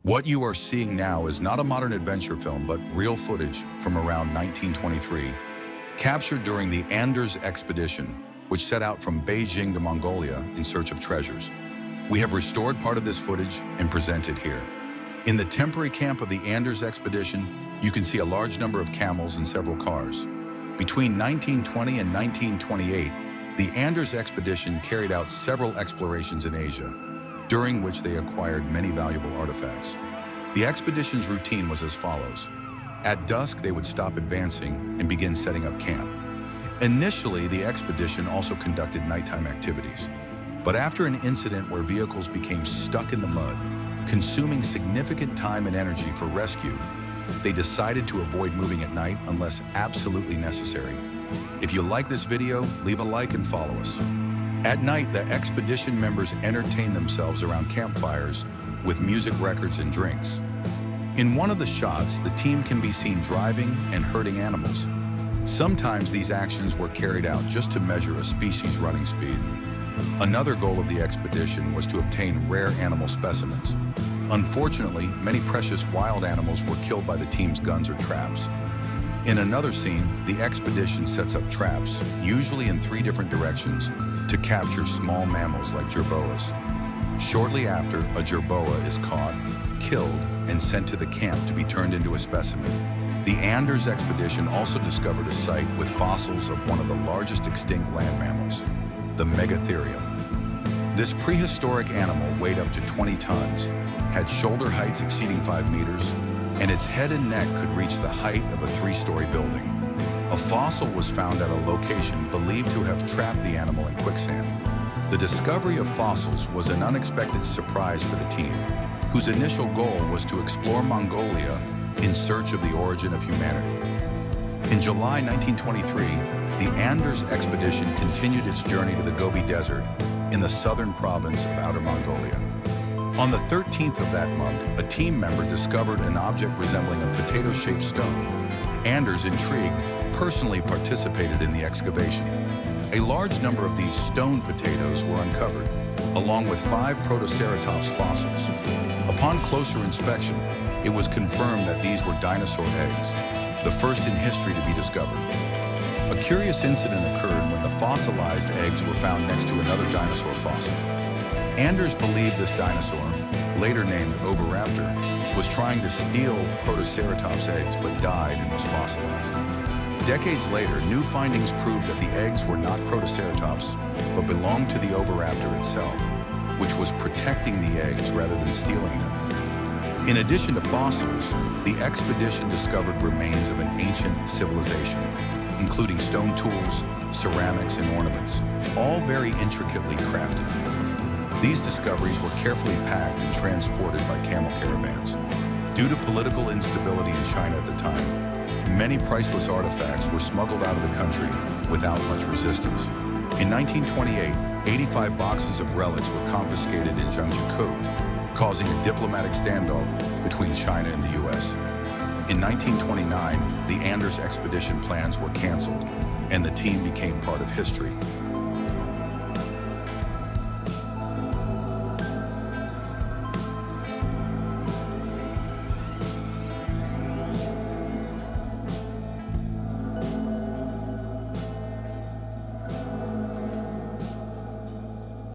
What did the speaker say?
What you are seeing now is not a modern adventure film, but real footage from around 1923, captured during the AndersExpedition, which set out from Beijing to Mongolia in search of treasures. We have restored part of this footage and present it here. In the temporary camp of the AndersExpedition, you can see a large number of camels and several cars. Between 1920 and 1928, the AndersExpedition carried out several explorations in Asia, during which they acquired many valuable artifacts. The expedition's routine was as follows. At dusk, they would stop advancing and begin setting up camp. Initially, the expedition also conducted nighttime activities. But after an incident where vehicles became stuck in the mud, consuming significant time and energy for rescue, they decided to avoid moving at night unless absolutely necessary. If you like this video, leave a like and follow us. At night, the expedition members entertain themselves around campfires with music records and drinks. In one of the shots, the team can be seen driving and herding animals. Sometimes these actions were carried out just to measure a species' running speed. Another goal of the expedition was to obtain rare animal specimens. Unfortunately, many precious wild animals were killed by the team's guns or traps. In another scene, the expedition sets up traps, usually in 3 different directions, to capture small mammals like jerboas. Shortly after, a jerboa is caught, killed, and sent to the camp to be turned into a specimen. The AndersExpedition also discovered a site with fossils of one of the largest extinct land mammals, the Megatherium. This prehistoric animal weighed up to 20 tons, had shoulder heights exceeding 5 meters, and its head and neck could reach the height of a 3-story building. A fossil was found at a location believed to have trapped the animal in quicksand. The discovery of fossils was an unexpected surprise for the team, whose initial goal was to explore Mongolia in search of the origin of humanity. In July 1923, the AndersExpedition continued its journey to the GobiDesert in the southern province of Outer Mongolia. On the 13th of that month, a team member discovered an object resembling a potato-shaped stone. Anders, intrigued, personally participated in the excavation. A large number of these stone potatoes were uncovered, along with 5 Protoceratops fossils. Upon closer inspection, it was confirmed that these were dinosaur eggs, the first in history to be discovered. A curious incident occurred when the fossilized eggs were found next to another dinosaur fossil. Anders believed this dinosaur, later named Oviraptor, was trying to steal Protoceratops eggs but died and was fossilized. Decades later, new findings proved that the eggs were not Protoceratops, but belonged to the Oviraptor itself, which was protecting the eggs rather than stealing them. In addition to fossils, the expedition discovered remains of an ancient civilization, including stone tools, ceramics, and ornaments, all very intricately crafted. These discoveries were carefully packed and transported by camel caravans. Due to political instability in China at the time, many priceless artifacts were smuggled out of the country without much resistance. In 1928, 85 boxes of relics were confiscated in Zhangjiakou, causing a diplomatic standoff between China and the US. In 1929, the AndersExpedition plans were canceled, and the team became part of history.